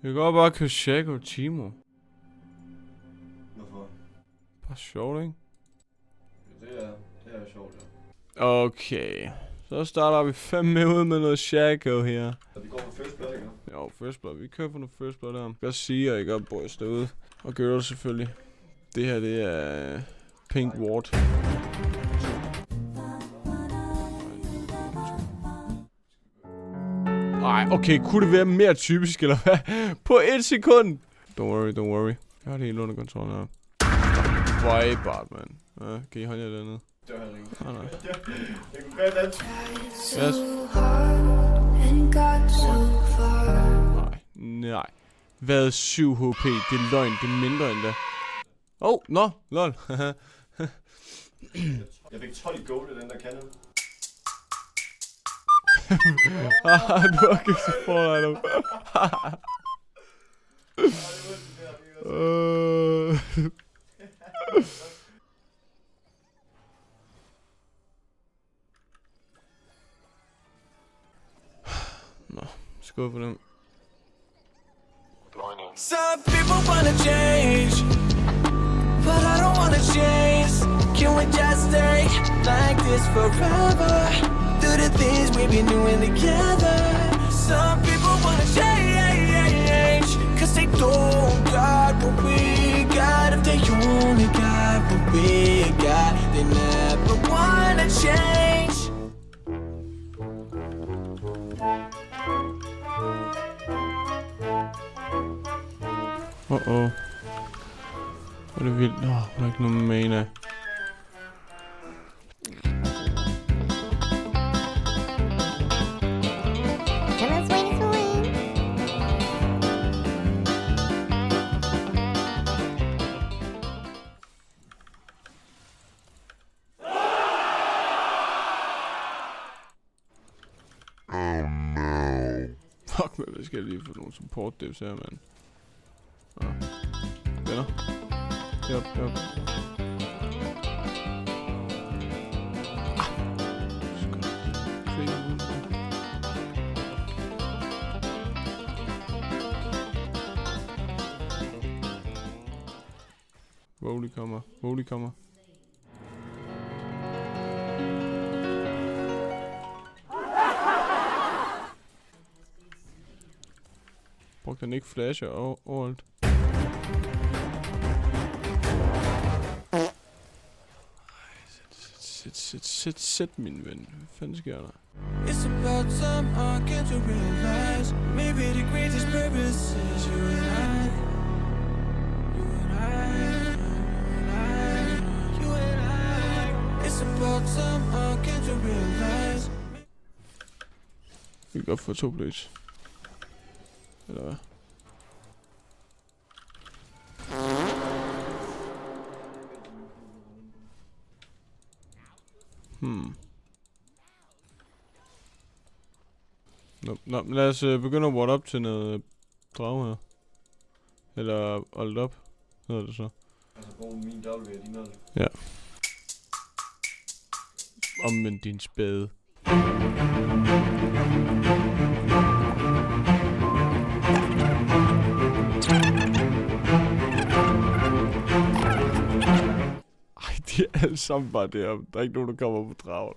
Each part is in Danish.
Vi kan godt bare køre Shaco og Timo. Hvorfor? Bare sjovt, ikke? Det er sjovt, ja. Okay. Så starter vi 5 minutter med noget Shaco her. Så vi går på first blood, ikke? Jo, first blood. Vi kører for noget first blood her. Jeg siger, ikke op, boys derude. Og girls selvfølgelig. Det her, det er Pink Ward. Ej, okay, kunne det være mere typisk, eller hvad? På 1 sekund! Don't worry. Jeg har det helt under kontrol her. Vibart, man. Ja, kan I holde jer dernede? Det var ikke. Nej. Jeg kunne gøre det. Yes. Nej. Hvad 7 HP? Det er løgn, det er mindre end det. Lol. Jeg fik 12 gold i den der cannon. Du har ikke så foran dem. Nå, skål for dem. Some people wanna change, but I don't wanna change. Can we just stay like this forever? Do the things we've been doing together. Some people wanna change, cause they don't got what we got. If they only got what we got, they never wanna change. Hvor er det vildt. Nå, der er ikke nogen mana. Fuck, man, hvad skal jeg lige få nogle support devs her, mand? Venner. Yep. Holy kommer. Brugte han ikke flasher overalt? Sæt min ven. Hvad fanden sker der? It's about time I came to realize maybe the greatest purpose is you and I. You and I. It's about time I came to realize. Vi kan godt få 2 plates. Eller hvad? Nå, lad os begynde at ward up til noget drag her. Eller hold up, hedder det så. Altså bruge min W og din 0. Ja. Omvendt din spade. Ej, de er alle sammen bare der. Der er ikke nogen, der kommer på draget.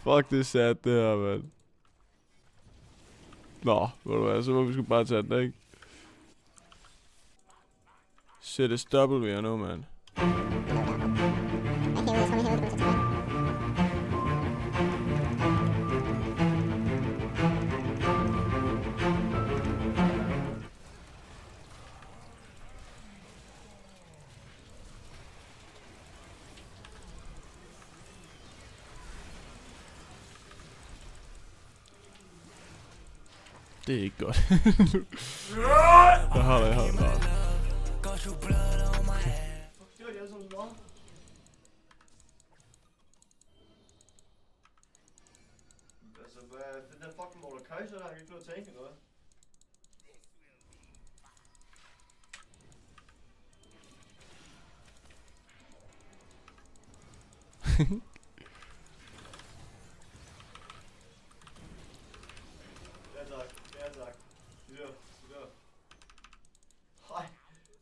Fuck, det er sad det her, mand. Nå, ved du hvad, så må vi sgu bare tage den, ikke? Sæt et W her nu, mand. Det er ikke godt. Jeg har det. Fuck, det var de alle sammen så meget. Altså, hvad den der fucking Mordecai, så har vi ikke fået tanke noget. Ja tak, ja tak. Videre, videre. Hej,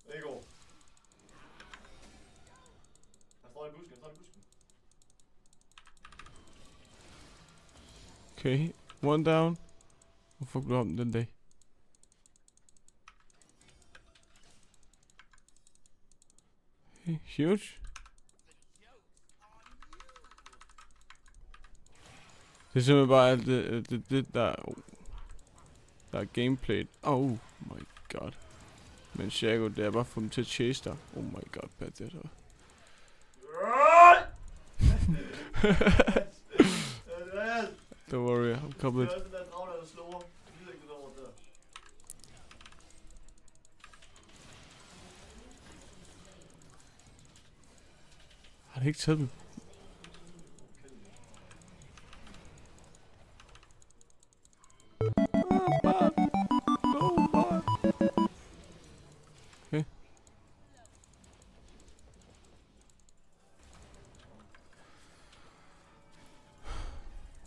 det er god. Han står i busken, han står i busken. Okay, one down. Hvorfor blev om den dag? Okay, huge. Det er simpelthen bare alt det der er gameplayet. Oh my god. Men Shago, det er bare for dem til at chase dig. Oh my god, bad det her. Don't worry, I'm covered. Det er den der drag, der slår. Jeg gider ikke det over der. Har det ikke taget dem? Okay.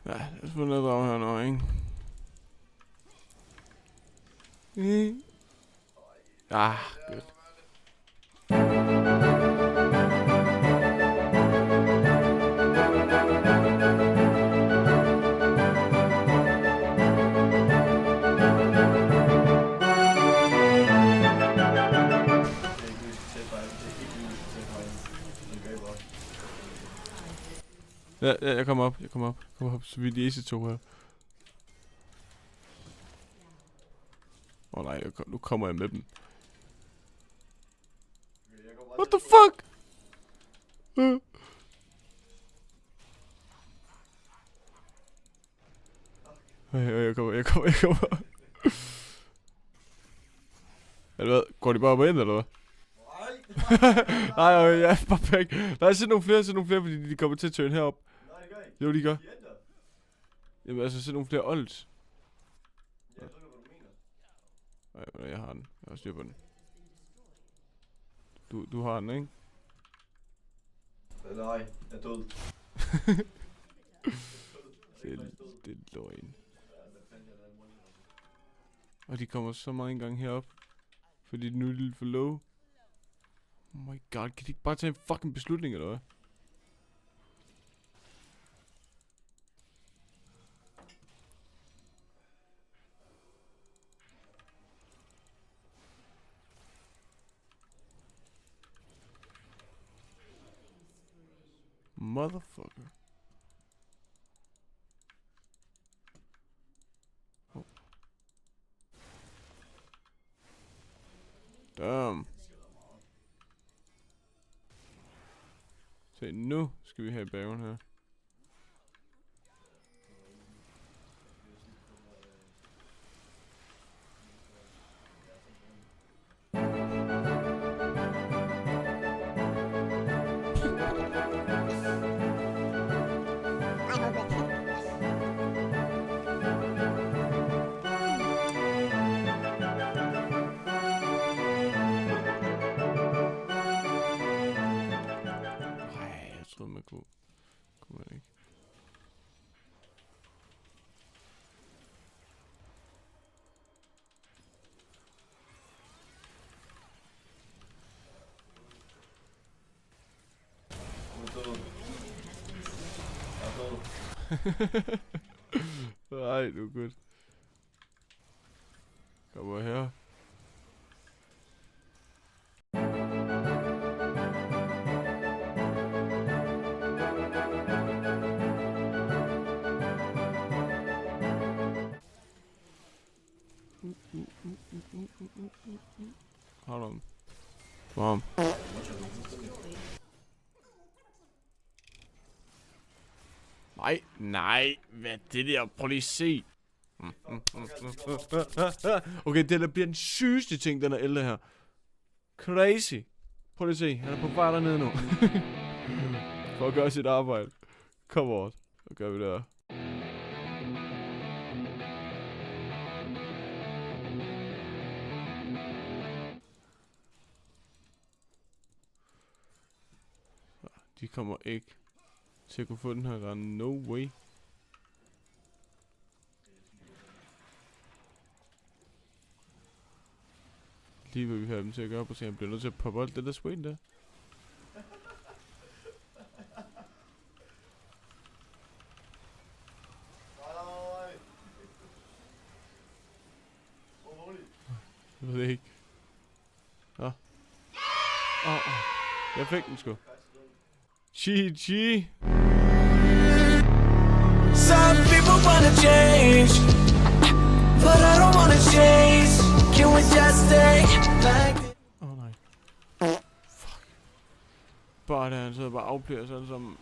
Ja, lad os få noget drag her nu, ikke? Ah, good. Ja, jeg kommer op, så vi er de to her. Nej, nu kommer jeg med dem. What the fuck? Jeg kommer. Eller hvad? Går de bare ind, eller hvad? Nej, jeg er bare væk. Nej, sæt nogle flere, fordi de kommer til at turn herop. Nej, det gør ikke. Jo, de gør. De ender. Jamen altså, sæt nogle flere olds. Ja, jeg ved ikke, hvad du mener. Nej, jeg har den. Jeg har styr på den. Du har den, ikke? Nej, jeg er død. Det er løgn. Og de kommer så meget engang herop. Fordi den nu er lidt for low. Oh my god, kan de ikke bare tage en fucking beslutning, eller hvad? Motherfucker. Oh. Damn. Se, nu skal vi have bagen her. Kunne man ikke. Nej, du er godt. Kom her. Hold on. Mom. Nej, hvad er det der? Prøv lige at se. Okay, det der bliver den sygeste ting, den er ældre her. Crazy. Prøv lige at se, han er på vej dernede nu. For at gøre sit arbejde. Come on. Så gør vi det her. De kommer ikke til at kunne få den her run. No way. Lige hvad vi har dem til at gøre, på så jeg bliver nødt til at poppe alt det der Swain der. Nej. Hvor roligt. Jeg ved det ikke. Nå. Jeg fik den sgu. GG. Some people wanna change, but I don't wanna change. Can we just stay like this? Nej. Fuck. Bare der, han sidder bare og afplærer os alle sammen.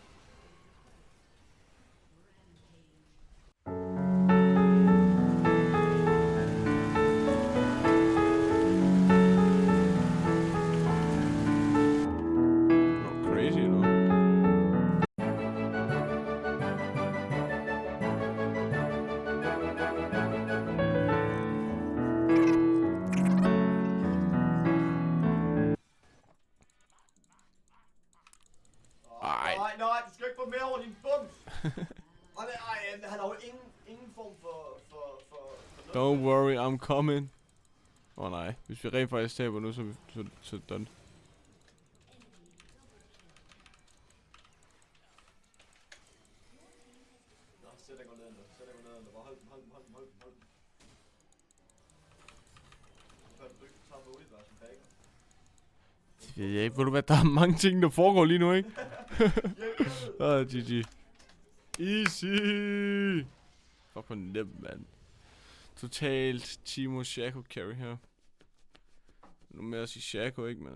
Crazy, you know. Nej, du skal ikke få mere over din bums. Han har jo ingen form for Don't worry, I'm coming. Nej, hvis vi rent faktisk taber nu, så er vi så done. Nå, sæt dig gå ned. Bare hold dem. Du tager på ud, bare som bager. Det ved jeg ikke. Ved du hvad, der er mange ting, der foregår lige nu, ikke? GG. Easy. Fuck på nem, mand. Totalt Timo Shaco carry her. Nu med at sige Shaco, ikke, men